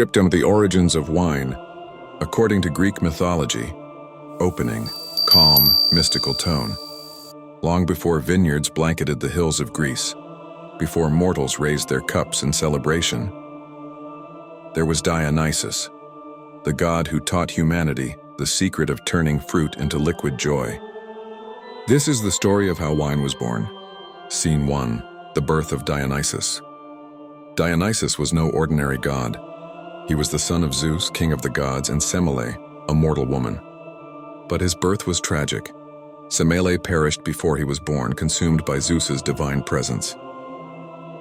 Scriptum: The origins of wine. According to Greek mythology, opening, calm, mystical tone. Long before vineyards blanketed the hills of Greece, before mortals raised their cups in celebration, there was Dionysus, the god who taught humanity the secret of turning fruit into liquid joy. This is the story of how wine was born. Scene 1. The birth of Dionysus. Dionysus was no ordinary god. He was the son of Zeus, king of the gods, and Semele, a mortal woman. But his birth was tragic. Semele perished before he was born, consumed by Zeus's divine presence.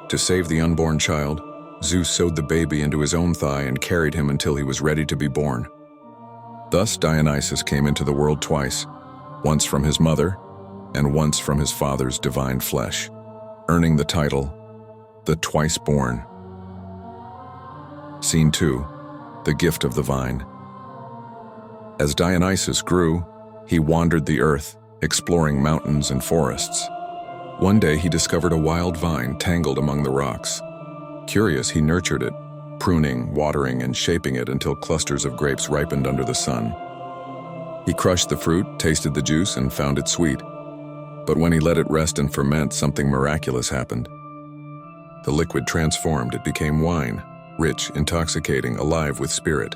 To save the unborn child, Zeus sewed the baby into his own thigh and carried him until he was ready to be born. Thus Dionysus came into the world twice, once from his mother and once from his father's divine flesh, earning the title, the Twice-Born. Scene 2. The gift of the vine. As Dionysus grew, he wandered the earth, exploring mountains and forests. One day he discovered a wild vine tangled among the rocks. Curious, he nurtured it, pruning, watering, and shaping it until clusters of grapes ripened under the sun. He crushed the fruit, tasted the juice, and found it sweet. But when he let it rest and ferment, something miraculous happened. The liquid transformed, it became wine, rich, intoxicating, alive with spirit.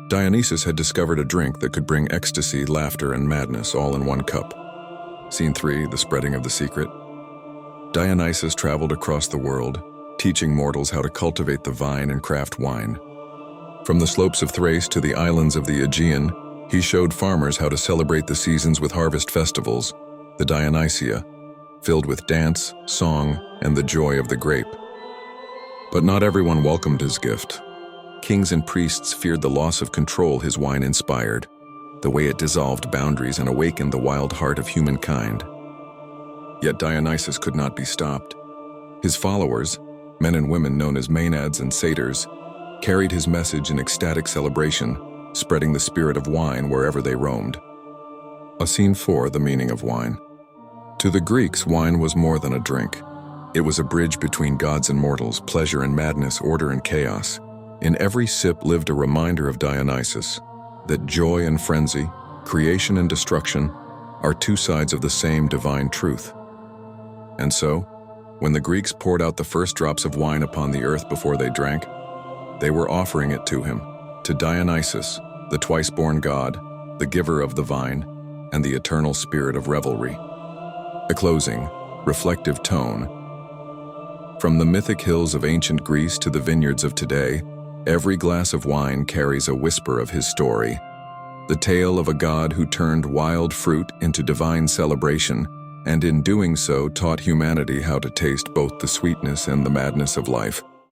Dionysus had discovered a drink that could bring ecstasy, laughter, and madness all in one cup. Scene 3. The spreading of the secret. Dionysus traveled across the world, teaching mortals how to cultivate the vine and craft wine. From the slopes of Thrace to the islands of the Aegean, he showed farmers how to celebrate the seasons with harvest festivals, the Dionysia, filled with dance, song, and the joy of the grape. But not everyone welcomed his gift. Kings and priests feared the loss of control his wine inspired, the way it dissolved boundaries and awakened the wild heart of humankind. Yet Dionysus could not be stopped. His followers, men and women known as Maenads and Satyrs, carried his message in ecstatic celebration, spreading the spirit of wine wherever they roamed. Scene 4. The meaning of wine. To the Greeks, wine was more than a drink. It was a bridge between gods and mortals, pleasure and madness, order and chaos. In every sip lived a reminder of Dionysus, that joy and frenzy, creation and destruction, are two sides of the same divine truth. And so, when the Greeks poured out the first drops of wine upon the earth before they drank, they were offering it to him, to Dionysus, the twice-born god, the giver of the vine, and the eternal spirit of revelry. A closing, reflective tone. From the mythic hills of ancient Greece to the vineyards of today, every glass of wine carries a whisper of his story, the tale of a god who turned wild fruit into divine celebration, and in doing so taught humanity how to taste both the sweetness and the madness of life.